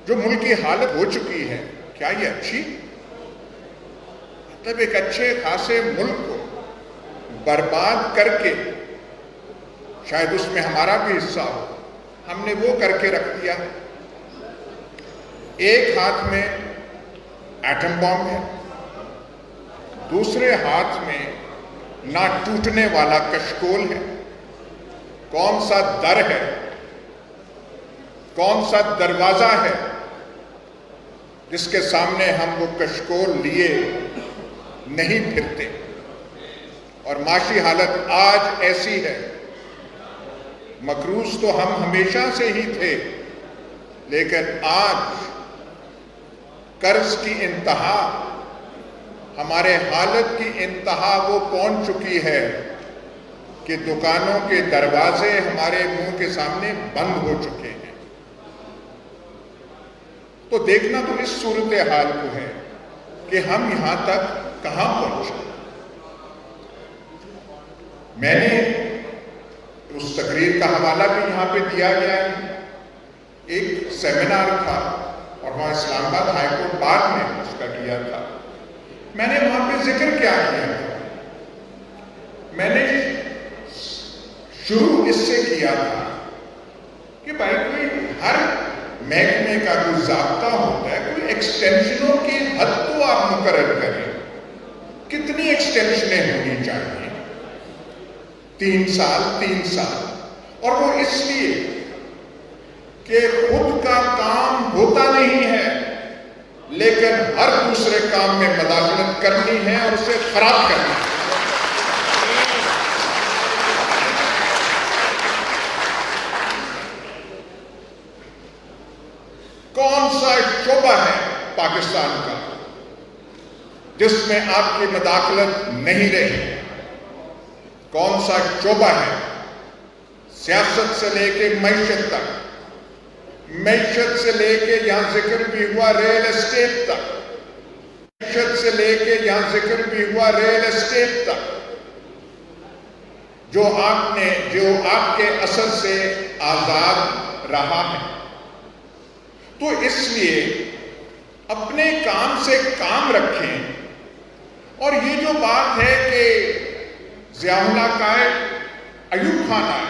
جو ملک کی حالت ہو چکی ہے، کیا یہ اچھی؟ مطلب ایک اچھے خاصے ملک کو برباد کر کے، شاید اس میں ہمارا بھی حصہ ہو، ہم نے وہ کر کے رکھ دیا۔ ایک ہاتھ میں ایٹم بم ہے، دوسرے ہاتھ میں نہ ٹوٹنے والا کشکول ہے۔ کون سا در ہے، کون سا دروازہ ہے جس کے سامنے ہم وہ کشکول لیے نہیں پھرتے؟ اور معاشی حالت آج ایسی ہے۔ مقروض تو ہم ہمیشہ سے ہی تھے، لیکن آج قرض کی انتہا، ہمارے حالت کی انتہا وہ پہنچ چکی ہے کہ دکانوں کے دروازے ہمارے منہ کے سامنے بند ہو چکے ہیں۔ تو دیکھنا تو اس صورتحال کو ہے کہ ہم یہاں تک کہاں پہنچے۔ میں نے اس تقریر کا حوالہ بھی یہاں پہ دیا گیا ہے۔ ایک سیمینار تھا اور وہاں اسلام آباد ہائی کورٹ بعد میں اس کا کیا تھا۔ میں نے وہاں پہ ذکر کیا تھا؟ میں نے شروع اس سے کیا تھا کہ بھائی کوئی ہر محکمے کا کوئی ضابطہ ہوتا ہے، کوئی ایکسٹینشنوں کی حد تو آپ مقرر کریں۔ کتنی ایکسٹینشنیں ہونی چاہیے؟ 3 سال 3 سال، اور وہ اس لیے کہ خود کا کام ہوتا نہیں ہے لیکن ہر دوسرے کام میں مداخلت کرنی ہے اور اسے خراب کرنی ہے۔ کون سا شعبہ ہے پاکستان کا جس میں آپ کی مداخلت نہیں رہی؟ کون سا شعبہ ہے؟ سیاست سے لے کے معیشت تک، معیشت سے لے کے یہاں ذکر بھی ہوا ریل اسٹیٹ تک، معیشت سے لے کے یہاں ذکر بھی ہوا ریل اسٹیٹ تک، جو آپ کے اثر سے آزاد رہا ہے۔ تو اس لیے اپنے کام سے کام رکھیں۔ اور یہ جو بات ہے کہ ضیاء اللہ قائد ایوب خان آئے،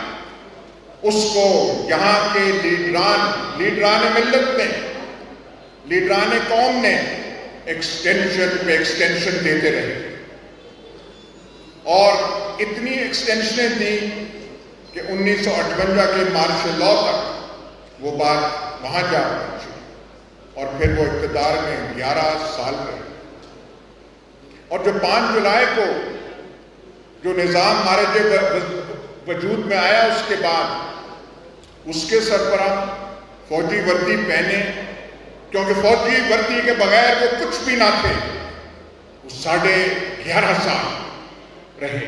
اس کو یہاں کے لیڈران ملت نے، لیڈران قوم نے ایکسٹینشن پہ ایکسٹینشن دیتے رہے، اور اتنی ایکسٹینشنیں دی کہ 1958 کے مارشل لاء تک وہ بات وہاں جا پہنچی، اور پھر وہ اقتدار میں 11 سال رہے۔ اور جو 5 جولائی کو جو نظام ہمارے وجود میں آیا، اس کے بعد اس کے سربراہ فوجی وردی پہنے، کیونکہ فوجی وردی کے بغیر وہ کچھ بھی نہ تھے، وہ 11.5 سال رہے۔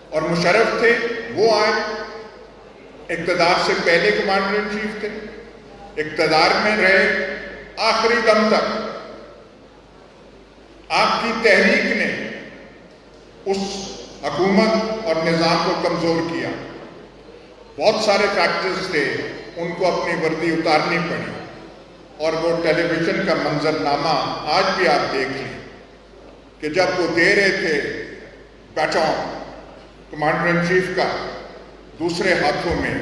اور مشرف تھے، وہ آئے، اقتدار سے پہلے کمانڈر ان چیف تھے، اقتدار میں رہے آخری دم تک۔ آپ کی تحریک نے اس حکومت اور نظام کو کمزور کیا۔ بہت سارے فیکٹرز تھے، ان کو اپنی وردی اتارنی پڑی، اور وہ ٹیلی ویژن کا منظرنامہ آج بھی آپ دیکھ لیں کہ جب وہ دے رہے تھے بیٹون کمانڈر ان چیف کا دوسرے ہاتھوں میں،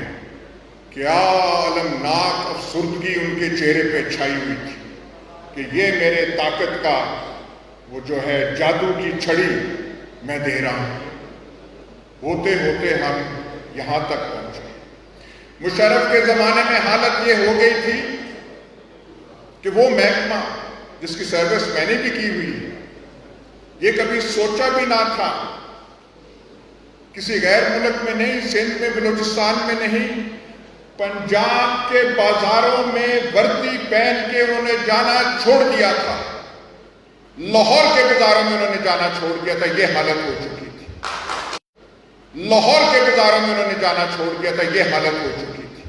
کیا المناک افسردگی ان کے چہرے پہ چھائی ہوئی تھی کہ یہ میرے طاقت کا وہ جو ہے جادو کی چھڑی میں دے رہا ہوں۔ ہوتے ہوتے ہم یہاں تک پہنچے۔ مشرف کے زمانے میں حالت یہ ہو گئی تھی کہ وہ محکمہ جس کی سروس میں نے بھی کی ہوئی ہے، یہ کبھی سوچا بھی نہ تھا، کسی غیر ملک میں نہیں، سندھ میں، بلوچستان میں نہیں، پنجاب کے بازاروں میں وردی پہن کے انہوں نے جانا چھوڑ دیا تھا، لاہور کے بازاروں میں انہوں نے جانا چھوڑ دیا تھا۔ یہ حالت ہو چکی تھی، لاہور کے بازاروں میں انہوں نے جانا چھوڑ دیا تھا، یہ حالت ہو چکی تھی۔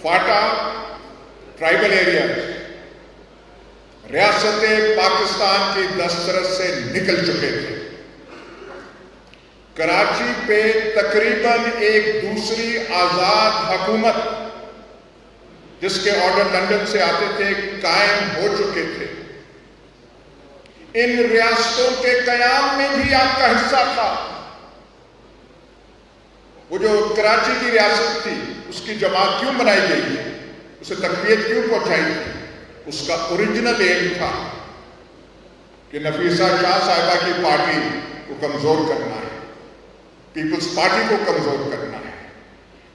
فاٹا ٹرائبل ایریا ریاست پاکستان کی دسترس سے نکل چکے تھے۔ کراچی پہ تقریباً ایک دوسری آزاد حکومت جس کے آرڈر لندن سے آتے تھے قائم ہو چکے تھے. ان ریاستوں کے قیام میں بھی آپ کا حصہ تھا. وہ جو کراچی کی ریاست تھی اس کی جماعت کیوں بنائی گئی تھی, اسے تقویت کیوں پہنچائی تھی؟ اس کا اوریجنل ایم تھا کہ نفیسہ شاہ صاحبہ کی پارٹی کو کمزور کرنا ہے, پیپلز پارٹی کو کمزور کرنا ہے.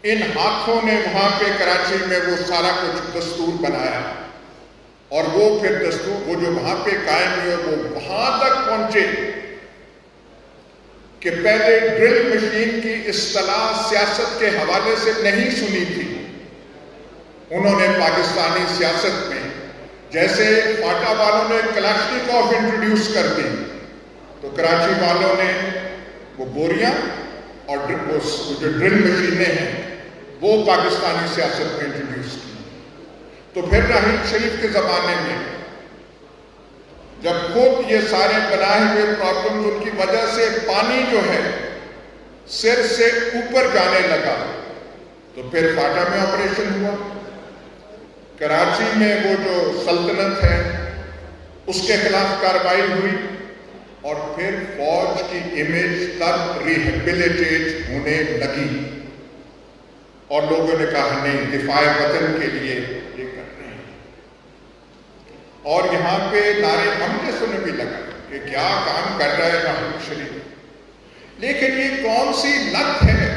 ان ہاتھوں نے وہاں پہ کراچی میں وہ سارا کچھ دستور بنایا, اور وہ پھر دستور وہ جو وہاں پہ قائم ہوئے وہ وہاں تک پہنچے کہ پہلے ڈرل مشین کی اصطلاح سیاست کے حوالے سے نہیں سنی تھی. انہوں نے پاکستانی سیاست میں جیسے فاٹا والوں نے کلاشنیکوف انٹروڈیوس کر دی, تو کراچی والوں نے وہ بوریاں اور جو ڈرل مشینیں ہیں وہ پاکستانی سیاست میں انٹروڈیوس کی. تو پھر راحیل شریف کے زمانے میں جب خود یہ سارے بنائے ہوئے پرابلمز ان کی وجہ سے پانی جو ہے سر سے اوپر جانے لگا, تو پھر فاٹا میں آپریشن ہوا. کراچی میں وہ جو سلطنت ہے اس کے خلاف کارروائی ہوئی, اور پھر فوج کی امیج تب ریہیبلیٹیٹ ہونے لگی, اور لوگوں نے کہا نہیں, دفاع وطن کے لیے یہ کر رہے ہیں. اور یہاں پہ نعرے ہم نے سننے بھی لگا کہ کیا کام کر رہا ہے راحیل شریف, لیکن یہ کون سی لت ہے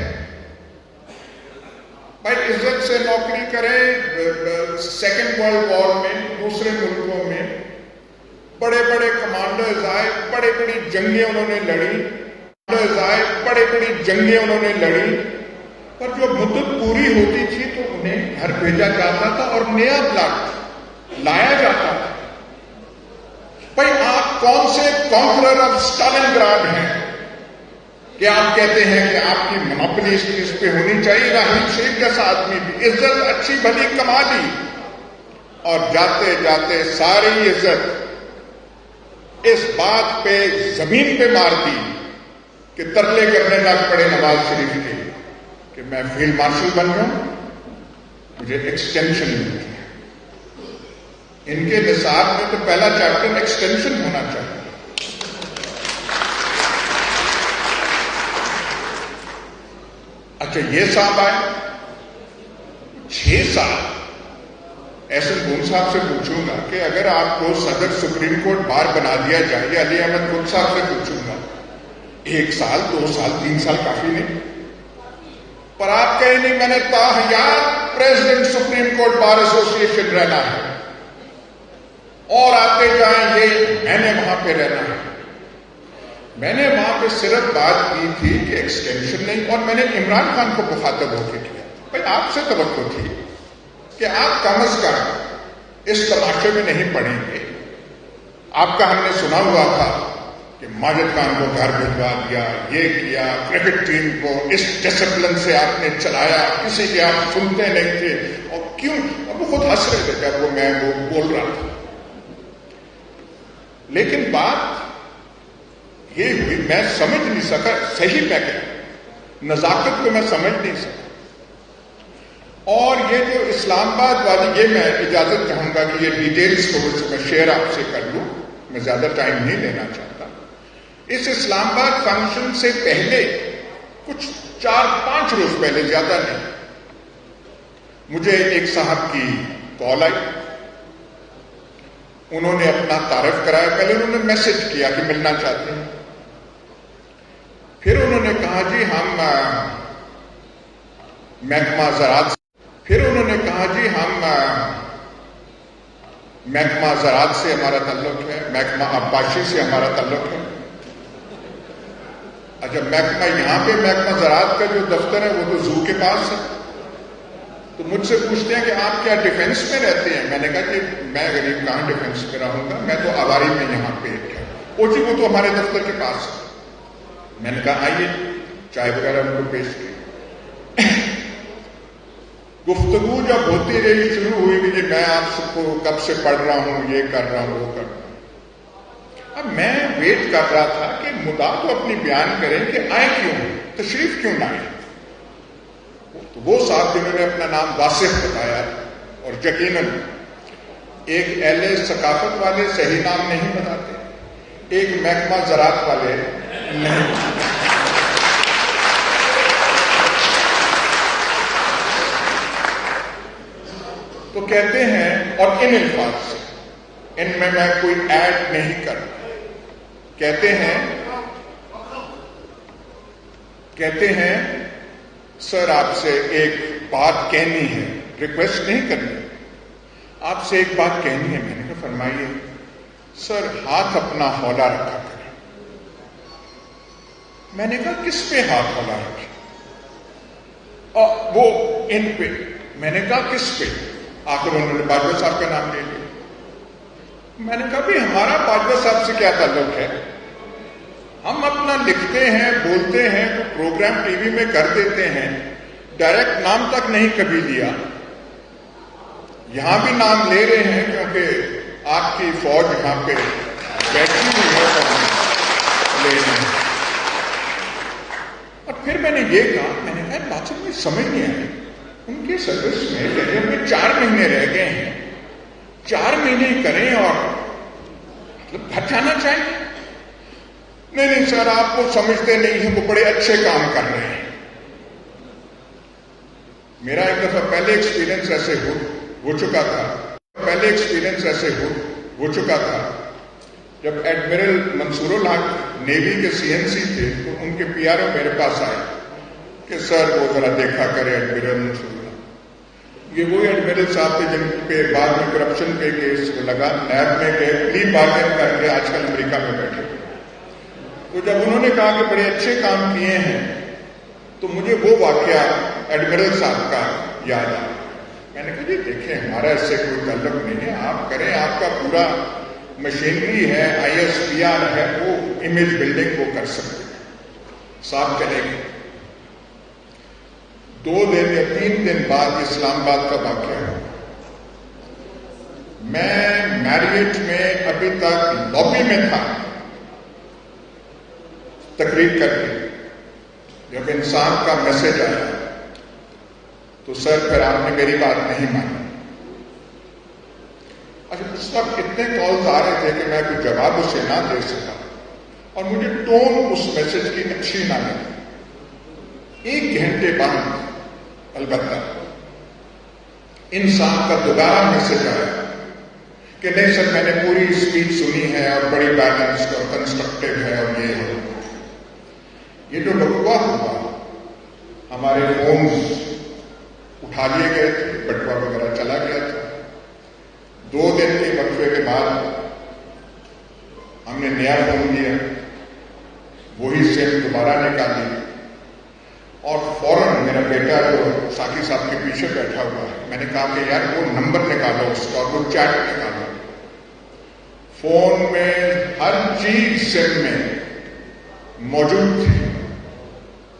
بھائی عزت سے نوکری کریں. سیکنڈ ورلڈ وار میں دوسرے ملکوں میں بڑے بڑے کمانڈرز آئے, بڑی بڑی جنگیں انہوں نے لڑی, پر جو مدت پوری ہوتی تھی تو انہیں گھر بھیجا جاتا تھا اور نیا بلڈ لایا جاتا تھا. بھائی آپ کون سے کانکرر آف اسٹالن گراڈ ہیں کہ آپ کہتے ہیں کہ آپ کی منوپلی اس چیز پہ ہونی چاہیے؟ راحیل شریف جیسا آدمی بھی عزت اچھی بھلی کما لی, اور جاتے جاتے ساری عزت اس بات پہ زمین پہ مار دی کہ ترلے کرنے لگ پڑے نواز شریف کے کہ میں فیلڈ مارشل بن گیا, مجھے ایکسٹینشن مل گئی. ان کے نصاب میں تو پہلا چیپٹر ایکسٹینشن ہونا چاہیے. اچھا یہ صاحب آئے 6 سال. احسن گون صاحب سے پوچھوں گا کہ اگر آپ کو صدر سپریم کورٹ بار بنا دیا جائے, یا علی احمد گل صاحب سے پوچھوں گا 1 سال 2 سال 3 سال کافی نہیں, پر آپ کہیں نہیں میں نے تاحیات پریزیڈنٹ سپریم کورٹ بار ایسوسی ایشن رہنا ہے, اور آتے جائیں یہ میں نے وہاں پہ رہنا ہے. میں نے وہاں پہ صرف بات کی تھی کہ ایکسٹینشن نہیں, اور میں نے عمران خان کو مخاطب ہو کے کیا, بھائی آپ سے توقع تھی کہ آپ کم از کم اس تماشے میں نہیں پڑیں گے. آپ کا ہم نے سنا ہوا تھا کہ ماجد خان کو گھر بھجوا دیا, یہ کیا, کرکٹ ٹیم کو اس ڈسپلن سے آپ نے چلایا, کسی کے آپ سنتے نہیں تھے, اور کیوں, اور وہ خود ہنس رہے تھے جب میں وہ بول رہا تھا. لیکن بات یہ ہوئی, میں سمجھ نہیں سکا, صحیح میں کہ نزاکت کو میں سمجھ نہیں سکا. اور یہ جو اسلام آباد والی, یہ میں اجازت چاہوں گا کہ یہ ڈیٹیلز کو میں شیئر آپ سے کر لوں, میں زیادہ ٹائم نہیں لینا چاہتا. اس اسلام آباد فنکشن سے پہلے کچھ 4-5 روز پہلے, زیادہ نہیں, مجھے ایک صاحب کی کال آئی. انہوں نے اپنا تعارف کرایا. پہلے انہوں نے میسج کیا کہ ملنا چاہتے ہیں, پھر انہوں نے کہا جی ہم محکمہ زراعت محکمہ زراعت سے ہمارا تعلق ہے, محکمہ آبپاشی سے ہمارا تعلق ہے. اچھا محکمہ یہاں پہ محکمہ زراعت کا جو دفتر ہے وہ تو زو کے پاس ہے. تو مجھ سے پوچھتے ہیں کہ آپ کیا ڈیفنس میں رہتے ہیں؟ میں نے کہا کہ میں غریب کہاں ڈیفنس میں رہوں گا, میں تو آواری میں یہاں پہ کیا. وہ جی وہ تو ہمارے دفتر کے پاس ہے. میں نے کہا آئیے, چائے وغیرہ ان کو پیش کی. گفتگو جب ہوتی رہی, شروع ہوئی کہ جی میں آپ سب کو کب سے پڑھ رہا ہوں, یہ کر رہا ہوں, وہ کر رہا ہوں. اب میں ویٹ کر رہا تھا کہ مدعا تو اپنی بیان کریں کہ آئے کیوں، تشریف کیوں نہ آئے. تو وہ صاحب جنہوں نے اپنا نام واصف بتایا، اور یقیناً ایک اہل ثقافت والے صحیح نام نہیں بتاتے، ایک محکمہ زراعت والے نہیں بتاتے. تو کہتے ہیں، اور ان الفاظ سے، ان میں کوئی ایڈ نہیں کرتا، کہتے ہیں سر آپ سے ایک بات کہنی ہے، ریکویسٹ نہیں کرنی، آپ سے ایک بات کہنی ہے. میں نے کہا فرمائیے. سر ہاتھ اپنا ہولا رکھا کریں. میں نے کہا کس پہ ہاتھ ہولا رکھے؟ وہ ان پہ. میں نے کہا کس پہ؟ آخر انہوں نے باجوہ صاحب کا نام لے لیا. میں نے کہا بھی ہمارا باجوہ صاحب سے کیا تعلق ہے؟ ہم اپنا لکھتے ہیں، بولتے ہیں، تو پروگرام ٹی وی میں کر دیتے ہیں، ڈائریکٹ نام تک نہیں کبھی لیا. یہاں بھی نام لے رہے ہیں کیونکہ آپ کی فوج یہاں پہ بیٹھی ہوئی ہے تو لے رہے ہیں. اور پھر میں نے یہ کہا، میں نے کہا بات میں سمجھ نہیں آئی، ان کے سروس میں جب میں 4 مہینے رہ گئے ہیں، 4 مہینے کریں اور مطلب گھر جانا چاہیے. نہیں سر آپ کو سمجھتے نہیں ہیں، وہ بڑے اچھے کام کر رہے ہیں. میرا ایک دفعہ پہلے ایکسپیرینس ایسے ہو چکا تھا جب ایڈمرل منصور الحق نیوی کے CNC تھے، تو ان کے PR او میرے پاس آئے کہ سر وہ ذرا دیکھا کرے ایڈمرل منصور الحق. یہ وہی ایڈمرل صاحب تھے جن پہ بعد میں کرپشن پہ کیس لگا، نیب میں گئے، پلی بارگین کر کے آج کل امریکہ میں بیٹھے. تو جب انہوں نے کہا کہ بڑے اچھے کام کیے ہیں، تو مجھے وہ واقعہ ایڈمرل صاحب کا یاد آیا. میں نے کہا جی دیکھیں ہمارا اس سے کوئی تعلق نہیں ہے، آپ کریں، آپ کا پورا مشینری ہے، ISPR ہے، وہ امیج بلڈنگ وہ کر سکتے ہیں. صاحب چلے گئے. 2 دن یا 3 دن بعد اسلام آباد کا واقعہ ہے. میں میریٹ میں ابھی تک لابی میں تھا تقریر کر کے، جب انسان کا میسج آیا تو سر پھر آپ نے میری بات نہیں مانی. اچھا اس وقت اتنے کالز آ رہے تھے کہ میں کوئی جواب اسے نہ دے سکا، اور مجھے ٹون اس میسج کی اچھی نہ لگی. 1 گھنٹے بعد البتہ انسان کا دوبارہ میسج آیا کہ نہیں سر میں نے پوری اسپیچ سنی ہے اور بڑی بیلنسڈ اور کنسٹرکٹیو ہے، اور یہ ہے. یہ جو بٹوا ہوا، ہمارے فونز اٹھا لیے گئے تھے، بٹوا وغیرہ چلا گیا تھا. 2 دن کے وقفے کے بعد ہم نے نیا فون لیا، وہی سیم دوبارہ نکالی، اور فوراً میرا بیٹا جو ساقی صاحب کے پیچھے بیٹھا ہوا ہے، میں نے کہا کہ یار وہ نمبر نکالو اس کا اور وہ چیٹ نکالو. فون میں ہر چیز سیم میں موجود تھی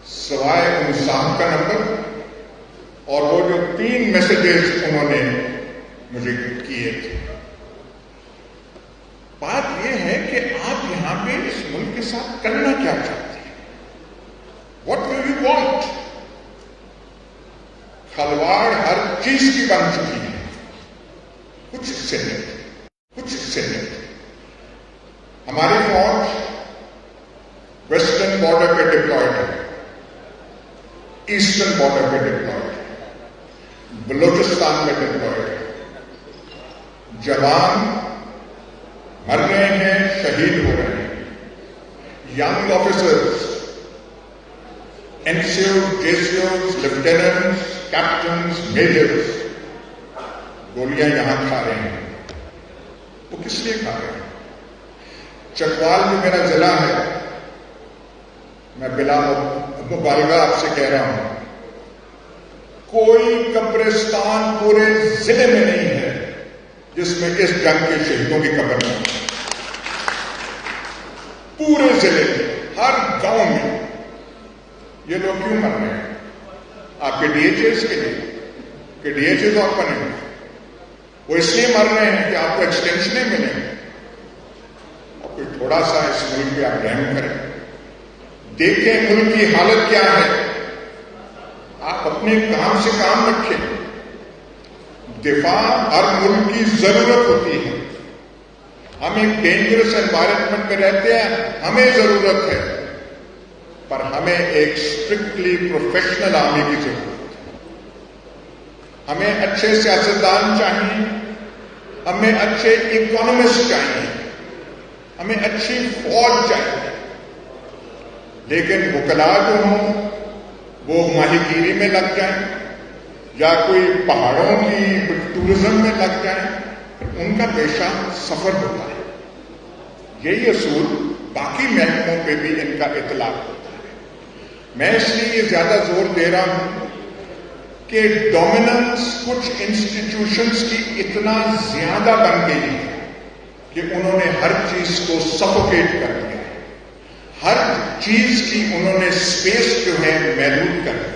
سوائے ان صاحب کا نمبر اور وہ جو 3 میسیجز انہوں نے مجھے کیے تھے. بات یہ ہے کہ آپ یہاں پہ اس ملک کے ساتھ کرنا کیا چاہتے ہیں؟ What do you want? کھلواڑ ہر چیز کی بن چکی ہے، کچھ سے نہیں. ہماری فوج ویسٹرن بارڈر پہ ڈپلائڈ ہے، ایسٹرن بارڈر پہ ڈپلائڈ ہے، بلوچستان میں ڈپلائڈ ہے. جوان مر رہے ہیں، شہید ہو رہے ہیں. Young officers, NCOs, JCOs, lieutenants, captains, majors گولیاں یہاں کھا رہے ہیں. وہ کس لیے کھا رہے ہیں؟ چکوال جو میرا ضلع ہے، میں بلا مبالغہ آپ سے کہہ رہا ہوں، کوئی قبرستان پورے ضلع میں نہیں ہے جس میں اس جنگ کے شہیدوں کی قبر نہیں. پورے ضلع میں، ہر گاؤں میں. یہ لوگ کیوں مر رہے ہیں؟ آپ کے DHS کے لیے کہ DHS اور بنے، وہ اس لیے مر رہے ہیں کہ آپ کو ایکسٹینشنیں ملیں. اور کوئی تھوڑا سا اس ملک پہ آپ رحم کریں. دیکھیں ملک کی حالت کیا ہے. آپ اپنے کام سے کام رکھیں. دفاع ہر ملک کی ضرورت ہوتی ہے. ہم ایک ڈینجرس انوائرمنٹ میں رہتے ہیں, ہمیں ضرورت ہے, پر ہمیں ایک اسٹرکٹلی پروفیشنل آرمی کی ضرورت ہے. ہمیں اچھے سیاستدان چاہیے, ہمیں اچھے اکانومسٹ چاہیے, ہمیں اچھی فوج چاہیے. لیکن وکلاء جو ہوں وہ ماہی گیری میں لگ جائیں یا کوئی پہاڑوں کی ٹورزم میں لگ جائیں, ان کا پیشہ سفر ہوتا ہے. یہی اصول باقی محکموں پہ بھی ان کا اطلاق ہوتا ہے. میں اس لیے یہ زیادہ زور دے رہا ہوں کہ ڈومیننس کچھ انسٹیٹیوشنز کی اتنا زیادہ بن گئی ہے کہ انہوں نے ہر چیز کو سفوکیٹ کر دیا ہے. ہر چیز کی انہوں نے اسپیس جو ہے محدود کر دی.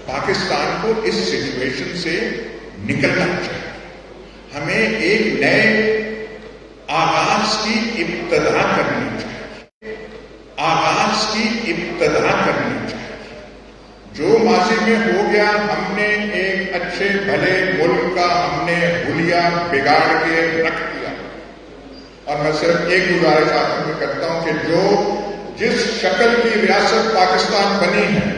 پاکستان کو اس سچویشن سے نکلنا چاہیے. ہمیں ایک نئے آغاز کی ابتدا کرنی چاہیے. آغاز کی ابتدا کرنی چاہیے. جو ماضی میں ہو گیا, ہم نے ایک اچھے بھلے ملک کا ہم نے حلیہ بگاڑ کے رکھ دیا. اور میں صرف ایک گزارش آخر میں کرتا ہوں کہ جس شکل کی ریاست پاکستان بنی ہے,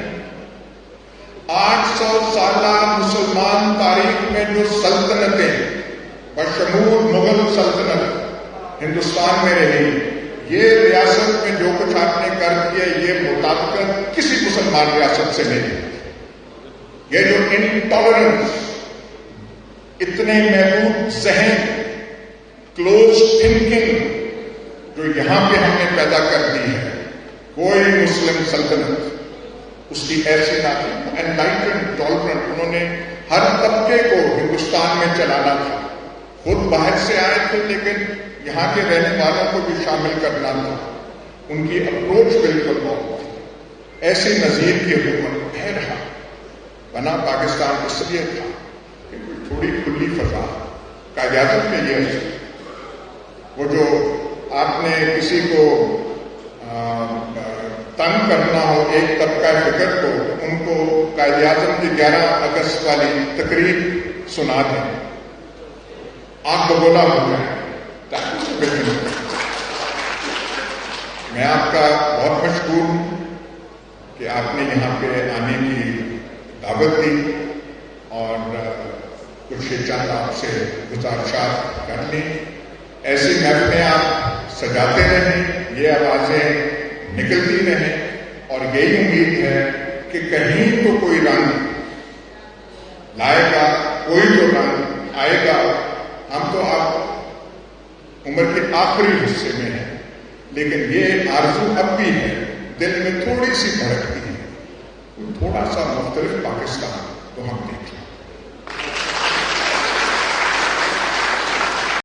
800 سالہ مسلمان تاریخ میں جو سلطنتیں بشمول مغل سلطنت ہندوستان میں رہی, یہ ریاست میں جو کچھ آپ نے کر دیا یہ مطابقت کسی مسلمان ریاست سے نہیں. یہ جو انٹالرنس, اتنے محدود ذہن, کلوز تھنکنگ جو یہاں پہ ہم نے پیدا کر دی ہے, کوئی مسلم سلطنت اس کی ایسی نہ تھی. انلائٹنڈ ٹالرنٹ, انہوں نے ہر طبقے کو ہندوستان میں چلانا تھا. خود باہر سے آئے تھے لیکن یہاں کے رہنے والوں کو بھی شامل کرنا تھا. ان کی اپروچ بالکل بہت تھی. ایسی نظیر کی حکومت ہے رہا بنا پاکستان اس لیے تھا کہ کوئی تھوڑی کھلی فضا قائداعظم میں یہ ہے. وہ جو آپ نے کسی کو تنگ کرنا ہو ایک طبقہ فکر کو, ان کو قائد اعظم کی 11 اگست والی تقریر سنا دیں, آپ بگولا ہو جائیں. میں آپ کا بہت مشکور ہوں کہ آپ نے یہاں پہ آنے کی دعوت دی اور کچھ چند آپ سے گزارشات کر لیں. ایسی محفلیں آپ سجاتے رہیں, یہ آوازیں نکلتی رہیں, اور یہی امید ہے کہ کہیں تو کوئی رنگ لائے گا, کوئی تو رنگ آئے گا. ہم تو آپ عمر کے آخری حصے میں ہیں, لیکن یہ آرزو اب بھی ہے, دل میں تھوڑی سی بھڑکتی ہے, تھوڑا سا مختلف پاکستان تو ہم